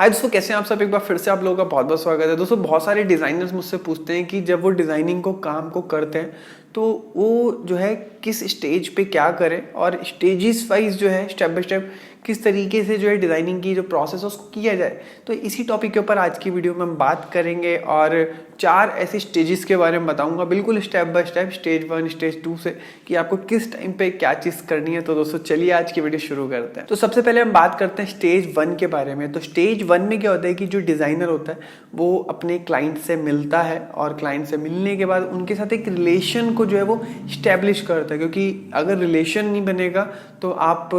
हाय दोस्तों, कैसे हैं आप सब। एक बार फिर से आप लोगों का बहुत बहुत स्वागत है। दोस्तों, बहुत सारे डिज़ाइनर्स मुझसे पूछते हैं कि जब वो डिज़ाइनिंग को काम को करते हैं तो वो जो है किस स्टेज पे क्या करें और स्टेजेस वाइज जो है स्टेप बाय स्टेप किस तरीके से जो है डिज़ाइनिंग की जो प्रोसेस है उसको किया जाए। तो इसी टॉपिक के ऊपर आज की वीडियो में हम बात करेंगे और 4 ऐसे स्टेजेस के बारे में बताऊंगा, बिल्कुल step by step, stage 1 stage 2 से, कि आपको किस टाइम पे क्या चीज़ करनी है। तो दोस्तों चलिए आज की वीडियो शुरू करते हैं। तो सबसे पहले हम बात करते हैं स्टेज 1 के बारे में। तो स्टेज 1 में क्या होता है कि जो डिज़ाइनर होता है वो अपने क्लाइंट से मिलता है और क्लाइंट से मिलने के बाद उनके साथ एक रिलेशन को जो है वो स्टैब्लिश करता है, क्योंकि अगर रिलेशन नहीं बनेगा तो आप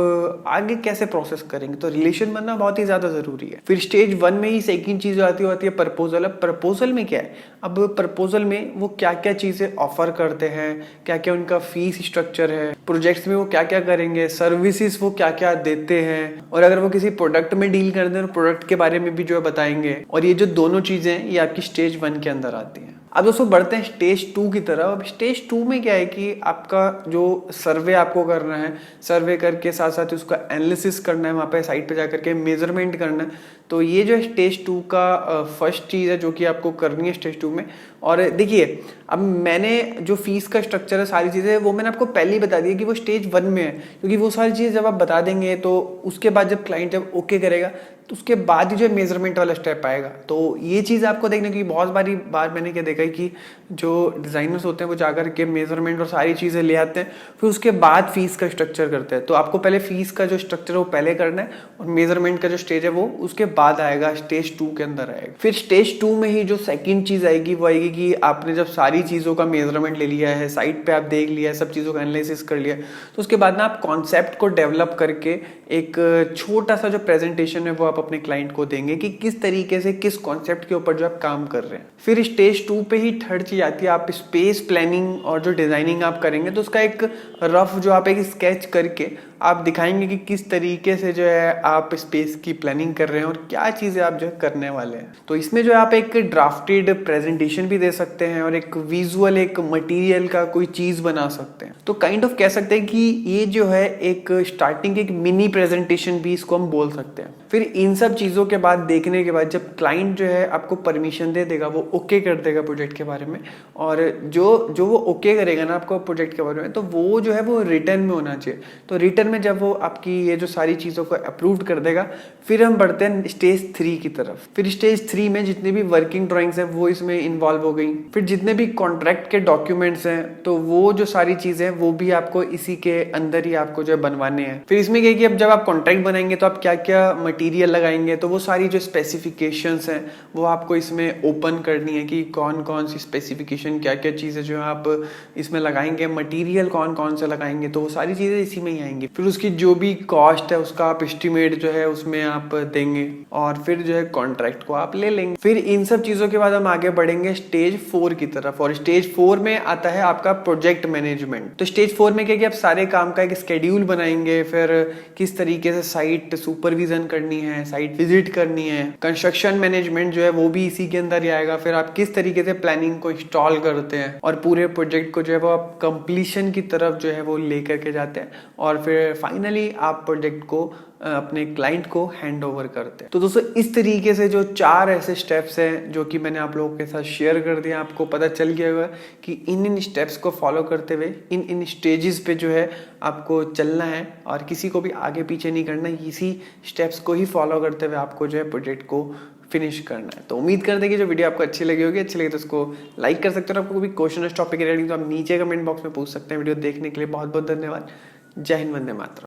आगे कैसे प्रोसेस करेंगे। तो रिलेशन बनना बहुत ही ज़्यादा ज़रूरी है। फिर स्टेज 1 में ही सेकंड चीज़ जो आती है प्रपोजल। अब प्रपोजल में क्या है, अब प्रपोजल में वो क्या क्या चीज़ें ऑफर करते हैं, क्या क्या उनका फीस स्ट्रक्चर है, प्रोजेक्ट्स में वो क्या क्या करेंगे, सर्विसेज वो क्या क्या देते हैं, और अगर वो किसी प्रोडक्ट में डील करते हैं तो प्रोडक्ट के बारे में भी जो है बताएंगे। और ये जो दोनों चीज़ें हैं ये आपकी स्टेज 1 के अंदर आती हैं। अब दोस्तों बढ़ते हैं स्टेज 2 की तरफ। अब स्टेज 2 में क्या है कि आपका जो सर्वे आपको करना है, सर्वे करके साथ साथ उसका एनालिसिस करना है, वहाँ पे साइट पे जाकर के मेजरमेंट करना है। तो ये जो है स्टेज 2 का फर्स्ट चीज़ है जो कि आपको करनी है स्टेज 2 में। और देखिए, अब मैंने जो फीस का स्ट्रक्चर है, सारी चीज़ें वो मैंने आपको पहले ही बता दी कि वो स्टेज 1 में है, क्योंकि वो सारी चीज़ें जब आप बता देंगे तो उसके बाद जब क्लाइंट जब ओके करेगा तो उसके बाद ही जो मेजरमेंट वाला स्टेप आएगा। तो ये चीज़ आपको देखने की बहुत बार मैंने क्या देखा है कि जो डिज़ाइनर्स होते हैं वो जाकर के मेजरमेंट और सारी चीज़ें ले आते हैं, फिर उसके बाद फीस का स्ट्रक्चर करते हैं। तो आपको पहले फीस का जो स्ट्रक्चर है वो पहले करना है और मेजरमेंट का जो स्टेज है वो उसके बाद आएगा, स्टेज 2 के अंदर आएगा। फिर स्टेज 2 में ही जो सेकेंड चीज़ आएगी वो आएगी कि आपने जब सारी चीज़ों का मेजरमेंट ले लिया है, साइट पे आप देख लिया है, सब चीज़ों का एनालिसिस कर लिया है, तो उसके बाद ना आप कॉन्सेप्ट को डेवलप करके एक छोटा सा जो प्रेजेंटेशन है वो आप अपने क्लाइंट को देंगे कि किस तरीके से किस कॉन्सेप्ट के ऊपर जो आप काम कर रहे हैं। फिर स्टेज 2 पे ही थर्ड चीज आती है, आप स्पेस प्लानिंग और जो डिजाइनिंग आप करेंगे तो उसका एक रफ जो आप एक स्केच करके आप दिखाएंगे कि किस तरीके से जो है आप स्पेस की प्लानिंग कर रहे हैं और क्या चीज़ें आप जो है करने वाले हैं। तो इसमें जो है आप एक ड्राफ्टेड प्रेजेंटेशन भी दे सकते हैं और एक विजुअल एक मटेरियल का कोई चीज़ बना सकते हैं। तो काइंड ऑफ कह सकते हैं कि ये जो है एक स्टार्टिंग एक मिनी प्रेजेंटेशन भी इसको हम बोल सकते हैं। फिर इन सब चीज़ों के बाद देखने के बाद जब क्लाइंट जो है आपको परमिशन दे देगा, वो ओके कर देगा प्रोजेक्ट के बारे में, और जो वो ओके करेगा ना आपको प्रोजेक्ट के बारे में, तो वो जो है वो रिटर्न में होना चाहिए। तो रिटर्न में जब वो आपकी ये जो सारी चीज़ों को अप्रूव कर देगा, फिर हम बढ़ते हैं स्टेज 3 की तरफ। फिर स्टेज 3 में जितनी भी वर्किंग ड्राइंग्स हैं वो इसमें इन्वॉल्व हो गई। फिर जितने भी कॉन्ट्रैक्ट के डॉक्यूमेंट्स हैं तो वो जो सारी चीज़ें हैं वो भी आपको इसी के अंदर ही आपको जो है बनवाने हैं। फिर इसमें क्या है कि अब जब आप कॉन्ट्रैक्ट बनाएंगे तो आप क्या क्या मटेरियल लगाएंगे, तो वो सारी जो स्पेसिफिकेशंस हैं वो आपको इसमें ओपन करनी है कि कौन कौन सी स्पेसिफिकेशन, क्या क्या चीज़ें जो है आप इसमें लगाएंगे, मटेरियल कौन कौन से लगाएंगे, तो वो सारी चीज़ें इसी में ही आएंगी। फिर उसकी जो भी कॉस्ट है उसका आप एस्टिमेट जो है उसमें आप देंगे और फिर जो है कॉन्ट्रैक्ट को आप ले लेंगे। फिर इन सब चीज़ों के बाद हम आगे बढ़ेंगे स्टेज 4 की तरफ, और स्टेज 4 में आता है आपका प्रोजेक्ट मैनेजमेंट। तो स्टेज 4 में क्या कि आप सारे काम का एक स्केड्यूल बनाएंगे, फिर किस तरीके से साइट सुपरविजन करनी है, साइट विजिट करनी है, कंस्ट्रक्शन मैनेजमेंट जो है वो भी इसी के अंदर ही आएगा। फिर आप किस तरीके से प्लानिंग को इंस्टॉल करते हैं और पूरे प्रोजेक्ट को जो है वो आप कंप्लीशन की तरफ जो है वो लेकर के जाते हैं, और फिर फाइनली आप प्रोजेक्ट को अपने क्लाइंट को हैंड ओवर करते हैं। तो दोस्तों इस तरीके से जो 4 ऐसे स्टेप्स हैं जो कि मैंने आप लोगों के साथ शेयर कर दिया, आपको पता चल गया होगा कि इन स्टेप्स को फॉलो करते हुए इन स्टेजेस पे जो है आपको चलना है और किसी को भी आगे पीछे नहीं करना, इसी स्टेप्स को ही फॉलो करते हुए आपको जो है प्रोजेक्ट को फिनिश करना है। तो उम्मीद करते हैं कि जो वीडियो आपको अच्छी लगी होगी, अच्छी लगी तो उसको लाइक कर सकते हो। आपको कोई क्वेश्चन इस टॉपिक रिलेटेड तो आप नीचे कमेंट बॉक्स में पूछ सकते हैं। वीडियो देखने के लिए बहुत बहुत धन्यवाद। जय हिंद, वंदे मातरम।